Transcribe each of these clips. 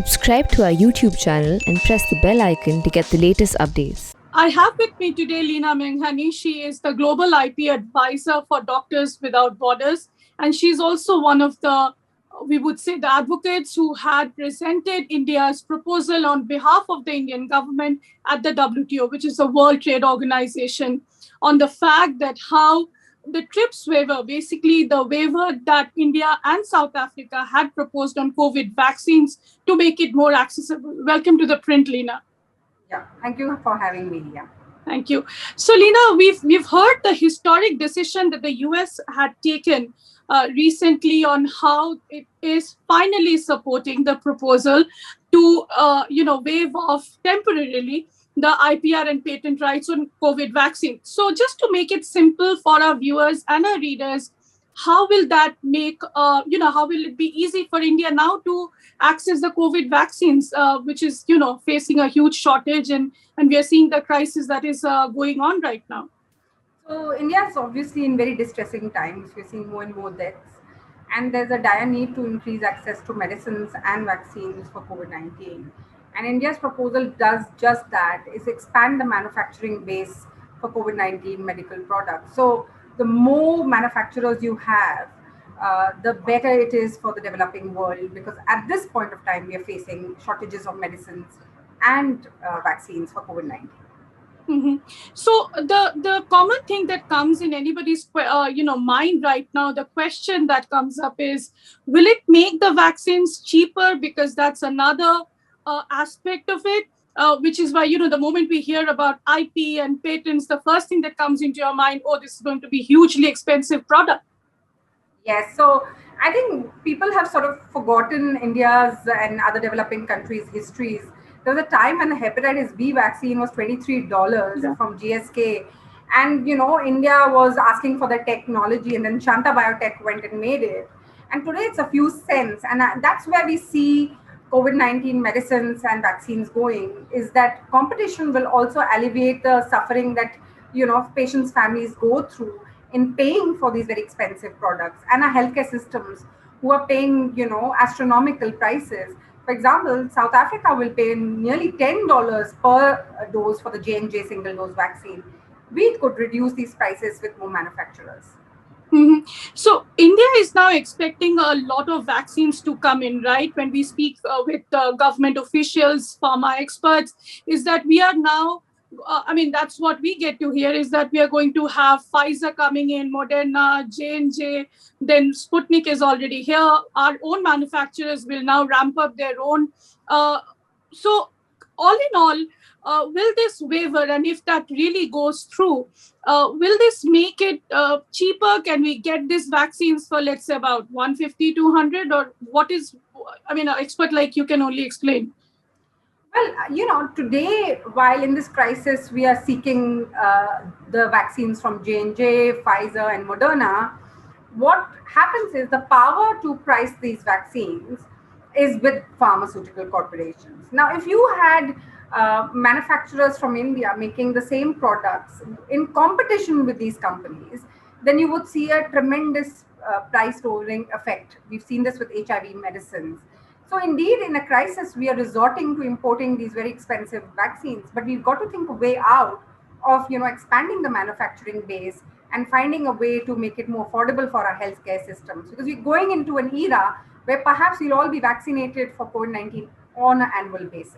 Subscribe to our YouTube channel and press the bell icon to get the latest updates. I have with me today Leena Menghani. She is the Global IP Advisor for Doctors Without Borders. And she's also one of the, we would say, the advocates who had presented India's proposal on behalf of the Indian government at the WTO, which is the World Trade Organization, on the fact that how the TRIPS waiver, basically the waiver that India and South Africa had proposed on COVID vaccines to make it more accessible. Welcome to the print, Leena. Yeah, thank you for having me. Yeah. Thank you. So, Leena, we've heard the historic decision that the US had taken recently on how it is finally supporting the proposal to, waive off temporarily the IPR and patent rights on COVID vaccine. So, just to make it simple for our viewers and our readers, how will that make, how will it be easy for India now to access the COVID vaccines, which is, facing a huge shortage, and we are seeing the crisis that is going on right now? So India is obviously in very distressing times. We're seeing more and more deaths, and there's a dire need to increase access to medicines and vaccines for COVID-19. And India's proposal does just that: is expand the manufacturing base for COVID-19 medical products. So the more manufacturers you have, the better it is for the developing world, because at this point of time we are facing shortages of medicines and vaccines for COVID-19. Mm-hmm. So the common thing that comes in anybody's mind right now, the question that comes up is, will it make the vaccines cheaper? Because that's another aspect of it. Which is why, the moment we hear about IP and patents, the first thing that comes into your mind, oh, this is going to be hugely expensive product. Yes, so I think people have sort of forgotten India's and other developing countries' histories. There was a time when the hepatitis B vaccine was $23 from GSK, and India was asking for the technology, and then Shanta Biotech went and made it. And today it's a few cents, and that's where we see COVID-19 medicines and vaccines going. Is that competition will also alleviate the suffering that patients' families go through in paying for these very expensive products, and our healthcare systems who are paying astronomical prices. For example, South Africa will pay nearly $10 per dose for the J&J single dose vaccine. We could reduce these prices with more manufacturers. Mm-hmm. So India is now expecting a lot of vaccines to come in, right? When we speak with government officials, pharma experts, is that we are now, that's what we get to hear, is that we are going to have Pfizer coming in, Moderna, J&J, then Sputnik is already here. Our own manufacturers will now ramp up their own. So all in all, will this waiver, and if that really goes through, will this make it cheaper? Can we get these vaccines for, let's say, about 150, 200, or what is, an expert like you can only explain. Well, today, while in this crisis, we are seeking the vaccines from J&J, Pfizer, and Moderna. What happens is the power to price these vaccines is with pharmaceutical corporations. Now, if you had manufacturers from India making the same products in competition with these companies, then you would see a tremendous price lowering effect. We've seen this with HIV medicines. So indeed, in a crisis, we are resorting to importing these very expensive vaccines, but we've got to think a way out of expanding the manufacturing base and finding a way to make it more affordable for our healthcare systems, because we're going into an era where perhaps we'll all be vaccinated for COVID-19 on an annual basis.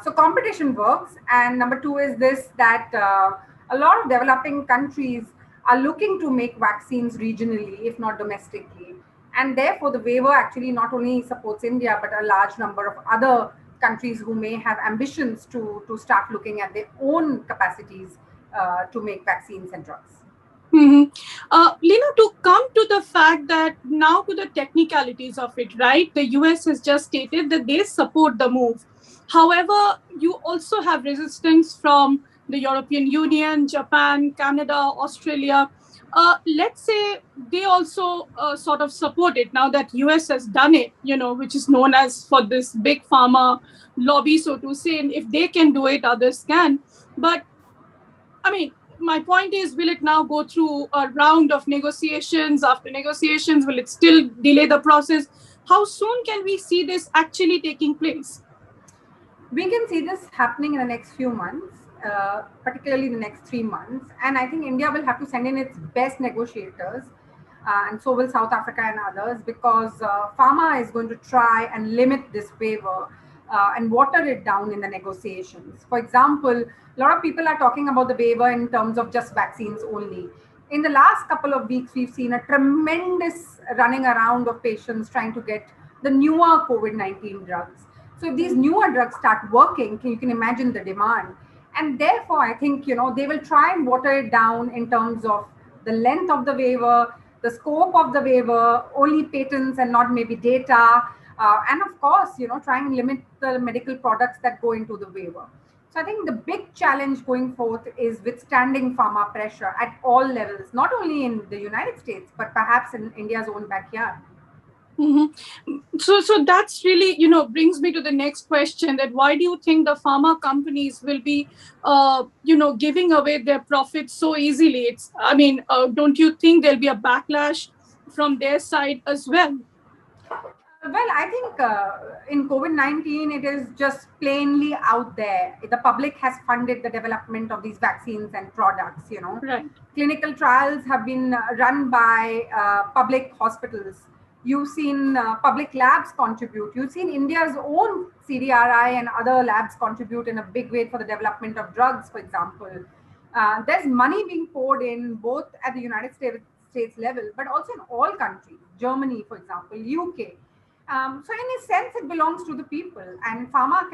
So competition works. And number two is this, that a lot of developing countries are looking to make vaccines regionally, if not domestically. And therefore, the waiver actually not only supports India, but a large number of other countries who may have ambitions to start looking at their own capacities to make vaccines and drugs. Mm-hmm. Leena, to come to the fact that now to the technicalities of it, right? The US has just stated that they support the move. However, you also have resistance from the European Union, Japan, Canada, Australia. Let's say they also sort of support it now that US has done it, which is known as for this big pharma lobby, so to say. And if they can do it, others can. But my point is, will it now go through a round of negotiations? After negotiations, will it still delay the process? how soon can we see this actually taking place? We can see this happening in the next few months, particularly the next 3 months. And I think India will have to send in its best negotiators, and so will South Africa and others, because pharma is going to try and limit this waiver and water it down in the negotiations. For example, a lot of people are talking about the waiver in terms of just vaccines only. In the last couple of weeks, we've seen a tremendous running around of patients trying to get the newer COVID-19 drugs. So if these newer drugs start working, you can imagine the demand. And therefore, I think, they will try and water it down in terms of the length of the waiver, the scope of the waiver, only patents and not maybe data. And of course, try and limit the medical products that go into the waiver. So I think the big challenge going forth is withstanding pharma pressure at all levels, not only in the United States, but perhaps in India's own backyard. So that's really, brings me to the next question, that why do you think the pharma companies will be, giving away their profits so easily? Don't you think there'll be a backlash from their side as well? Well, I think in COVID-19, it is just plainly out there. The public has funded the development of these vaccines and products, Right. Clinical trials have been run by public hospitals. You've seen public labs contribute. You've seen India's own CDRI and other labs contribute in a big way for the development of drugs, for example. There's money being poured in both at the United States level, but also in all countries, Germany, for example, UK. So in a sense, it belongs to the people, and pharma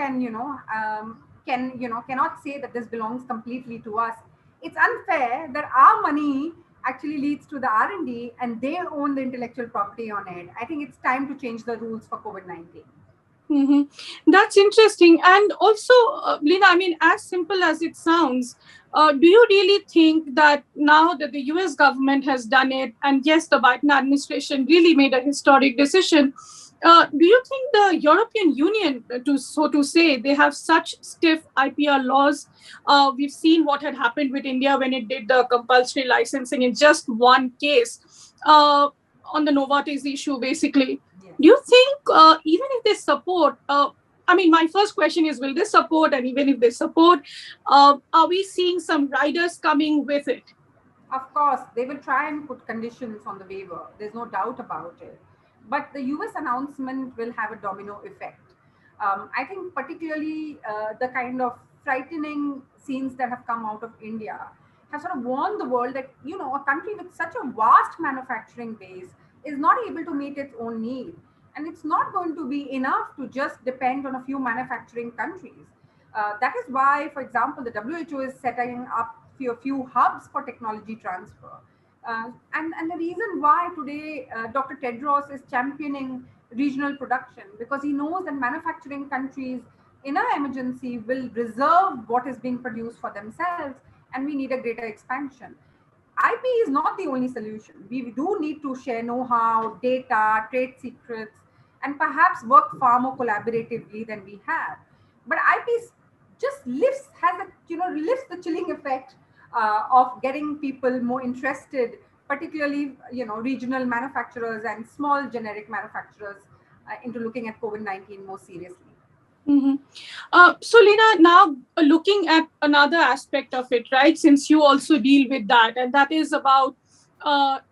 cannot say that this belongs completely to us. It's unfair that our money actually leads to the R&D and they own the intellectual property on it. I think it's time to change the rules for COVID-19. That's interesting. And also, Leena, as simple as it sounds, do you really think that now that the US government has done it, and yes, the Biden administration really made a historic decision, do you think the European Union, so to say, they have such stiff IPR laws? We've seen what had happened with India when it did the compulsory licensing in just one case on the Novartis issue, basically. Yeah. Do you think even if they support, my first question is, will they support? And even if they support, are we seeing some riders coming with it? Of course, they will try and put conditions on the waiver. There's no doubt about it. But the US announcement will have a domino effect. I think particularly the kind of frightening scenes that have come out of India have sort of warned the world that, a country with such a vast manufacturing base is not able to meet its own need. And it's not going to be enough to just depend on a few manufacturing countries. That is why, for example, the WHO is setting up a few hubs for technology transfer. And the reason why today Dr. Tedros is championing regional production, because he knows that manufacturing countries in an emergency will reserve what is being produced for themselves, and we need a greater expansion. IP is not the only solution. We do need to share know-how, data, trade secrets, and perhaps work far more collaboratively than we have. But IP just lifts the chilling effect of getting people more interested, particularly regional manufacturers and small generic manufacturers into looking at COVID-19 more seriously. So Leena, now looking at another aspect of it, right? Since you also deal with that, and that is about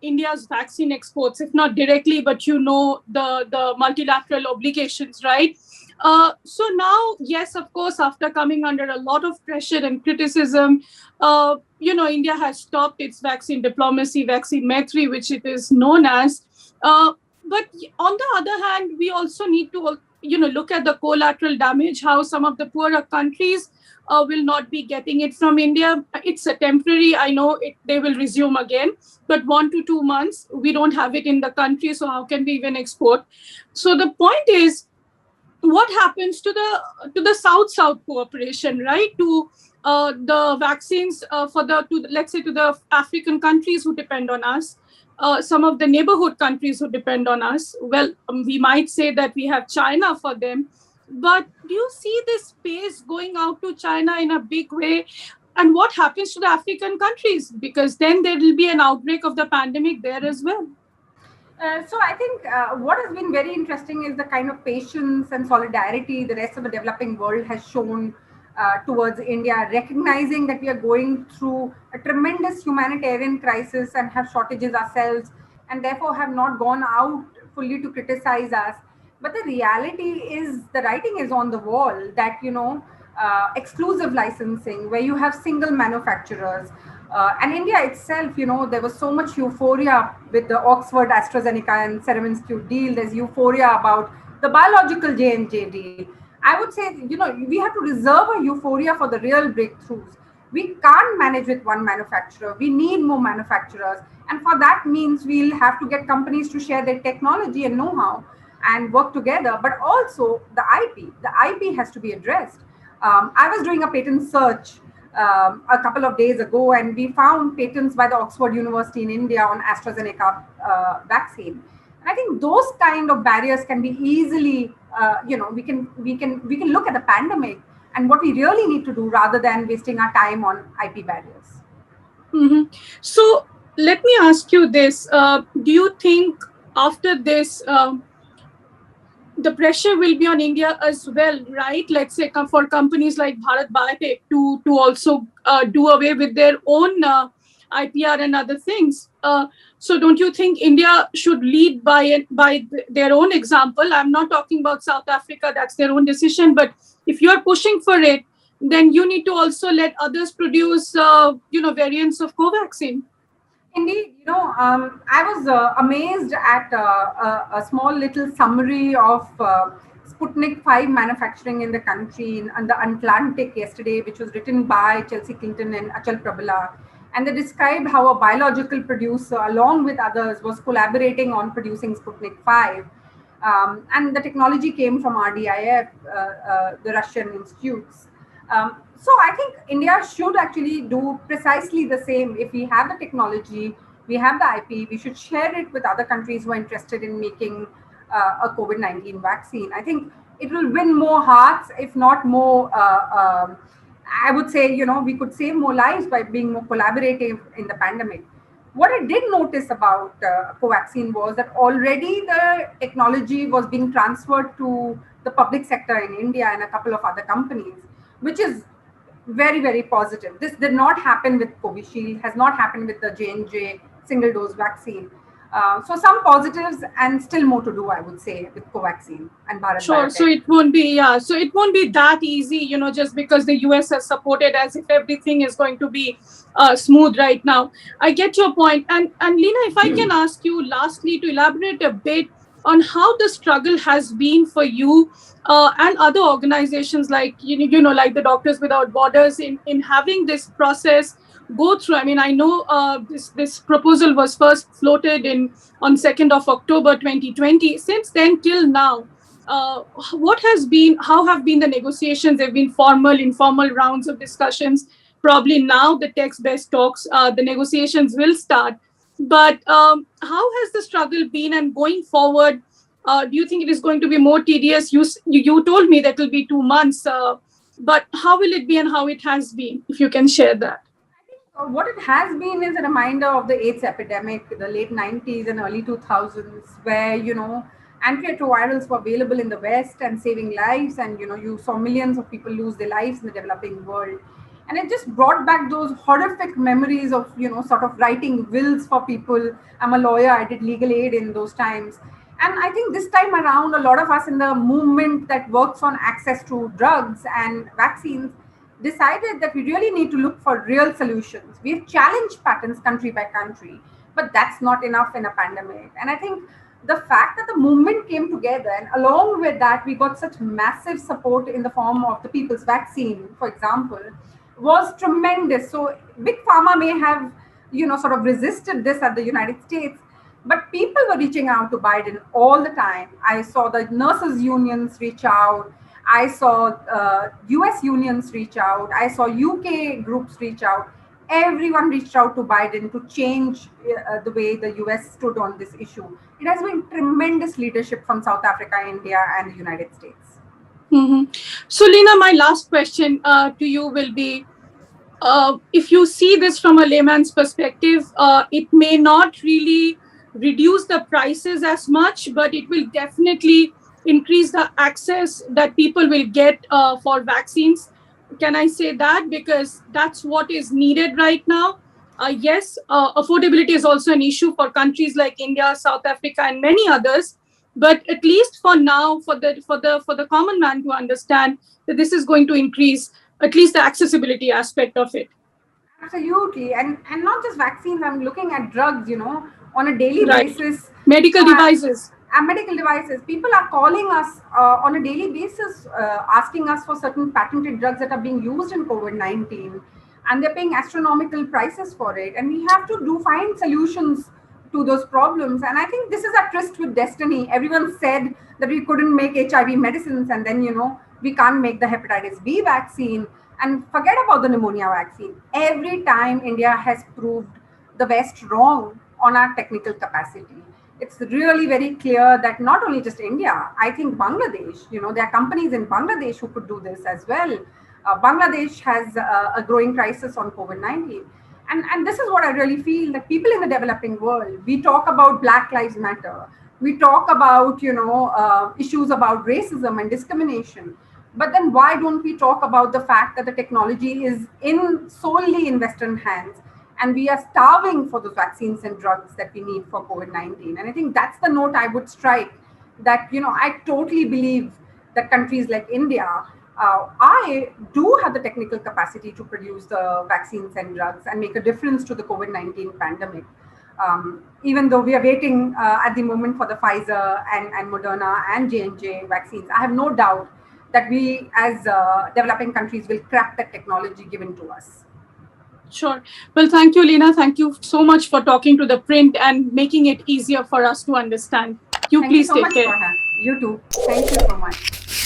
India's vaccine exports, if not directly, but the multilateral obligations, right? So now, yes, of course, after coming under a lot of pressure and criticism, India has stopped its vaccine diplomacy, vaccine Maitri, which it is known as. But on the other hand, we also need to, look at the collateral damage, how some of the poorer countries will not be getting it from India. It's a temporary, I know they will resume again, but 1 to 2 months, we don't have it in the country. So how can we even export? So the point is, what happens to the South-South cooperation, right? To the vaccines let's say to the African countries who depend on us, some of the neighborhood countries who depend on us. Well, we might say that we have China for them, but do you see this space going out to China in a big way? And what happens to the African countries? Because then there will be an outbreak of the pandemic there as well. So I think what has been very interesting is the kind of patience and solidarity the rest of the developing world has shown towards India, recognizing that we are going through a tremendous humanitarian crisis and have shortages ourselves, and therefore have not gone out fully to criticize us. But the reality is, the writing is on the wall that, exclusive licensing, where you have single manufacturers, and India itself, there was so much euphoria with the Oxford, AstraZeneca, and Serum Institute deal. There's euphoria about the biological J&J deal. I would say, we have to reserve a euphoria for the real breakthroughs. We can't manage with one manufacturer. We need more manufacturers. And for that means we'll have to get companies to share their technology and know-how and work together. But also the IP. The IP has to be addressed. I was doing a patent search a couple of days ago, and we found patents by the Oxford University in India on AstraZeneca vaccine. And I think those kind of barriers can be easily, we can look at the pandemic and what we really need to do rather than wasting our time on IP barriers. So let me ask you this: do you think after this, the pressure will be on India as well, right? Let's say for companies like Bharat Biotech to also do away with their own IPR and other things. So don't you think India should lead by their own example? I'm not talking about South Africa; that's their own decision. But if you are pushing for it, then you need to also let others produce, variants of Covaxin. Indeed, I was amazed at a small little summary of Sputnik 5 manufacturing in the country on the Atlantic yesterday, which was written by Chelsea Clinton and Achal Prabhala. And they described how a biological producer, along with others, was collaborating on producing Sputnik 5. And the technology came from RDIF, the Russian institutes. So I think India should actually do precisely the same. If we have the technology, we have the IP, we should share it with other countries who are interested in making a COVID-19 vaccine. I think it will win more hearts, if not more. I would say, we could save more lives by being more collaborative in the pandemic. What I did notice about Covaxin was that already the technology was being transferred to the public sector in India and a couple of other companies, which is very, very positive. This did not happen with Covishield, has not happened with the J&J single dose vaccine. So some positives and still more to do, I would say, with Covaxin and Bharat Sure. Biotech. So it won't be, So it won't be that easy, just because the US has supported, as if everything is going to be smooth right now. I get your point. And Lena, if I can ask you lastly to elaborate a bit on how the struggle has been for you and other organizations like, like the Doctors Without Borders in having this process go through. I mean, I know this proposal was first floated on 2nd of October 2020. Since then till now, how have been the negotiations? There have been formal, informal rounds of discussions. Probably now the text-based talks, the negotiations will start. But how has the struggle been, and going forward, do you think it is going to be more tedious? You told me that it will be 2 months, but how will it be and how it has been, if you can share that? What it has been is a reminder of the AIDS epidemic, the late 90s and early 2000s, where, antiretrovirals were available in the West and saving lives. And, you saw millions of people lose their lives in the developing world. And it just brought back those horrific memories of, sort of writing wills for people. I'm a lawyer, I did legal aid in those times. And I think this time around, a lot of us in the movement that works on access to drugs and vaccines decided that we really need to look for real solutions. We've challenged patterns country by country, but that's not enough in a pandemic. And I think the fact that the movement came together, and along with that, we got such massive support in the form of the people's vaccine, for example, was tremendous. So big pharma may have, sort of resisted this at the United States, but people were reaching out to Biden all the time. I saw the nurses' unions reach out. I saw US unions reach out. I saw UK groups reach out. Everyone reached out to Biden to change the way the US stood on this issue. It has been tremendous leadership from South Africa, India, and the United States. So, Lena, my last question to you will be, if you see this from a layman's perspective, it may not really reduce the prices as much, but it will definitely increase the access that people will get for vaccines. Can I say that? Because that's what is needed right now. Yes, affordability is also an issue for countries like India, South Africa, and many others. But at least for now, for the common man to understand that this is going to increase at least the accessibility aspect of it. Absolutely, and not just vaccines. I'm looking at drugs. On a daily Right. basis. Medical devices. And medical devices. People are calling us on a daily basis, asking us for certain patented drugs that are being used in COVID-19, and they're paying astronomical prices for it. And we have to find solutions to those problems. And I think this is a tryst with destiny. Everyone said that we couldn't make HIV medicines, and then we can't make the hepatitis B vaccine, and forget about the pneumonia vaccine. Every time India has proved the West wrong on our technical capacity. It's really very clear that not only just India, I think Bangladesh, there are companies in Bangladesh who could do this as well. Bangladesh has a growing crisis on COVID-19. And this is what I really feel, that people in the developing world, we talk about Black Lives Matter. We talk about, issues about racism and discrimination. But then why don't we talk about the fact that the technology is solely in Western hands, and we are starving for the vaccines and drugs that we need for COVID-19? And I think that's the note I would strike, that, I totally believe that countries like India, I do have the technical capacity to produce the vaccines and drugs and make a difference to the COVID-19 pandemic. Even though we are waiting at the moment for the Pfizer and Moderna and J&J vaccines, I have no doubt that we as developing countries will crack that technology given to us. Sure. Well, thank you, Leena. Thank you so much for talking to the print and making it easier for us to understand. Thank Please you so take much care. for her. You too. Thank you so much.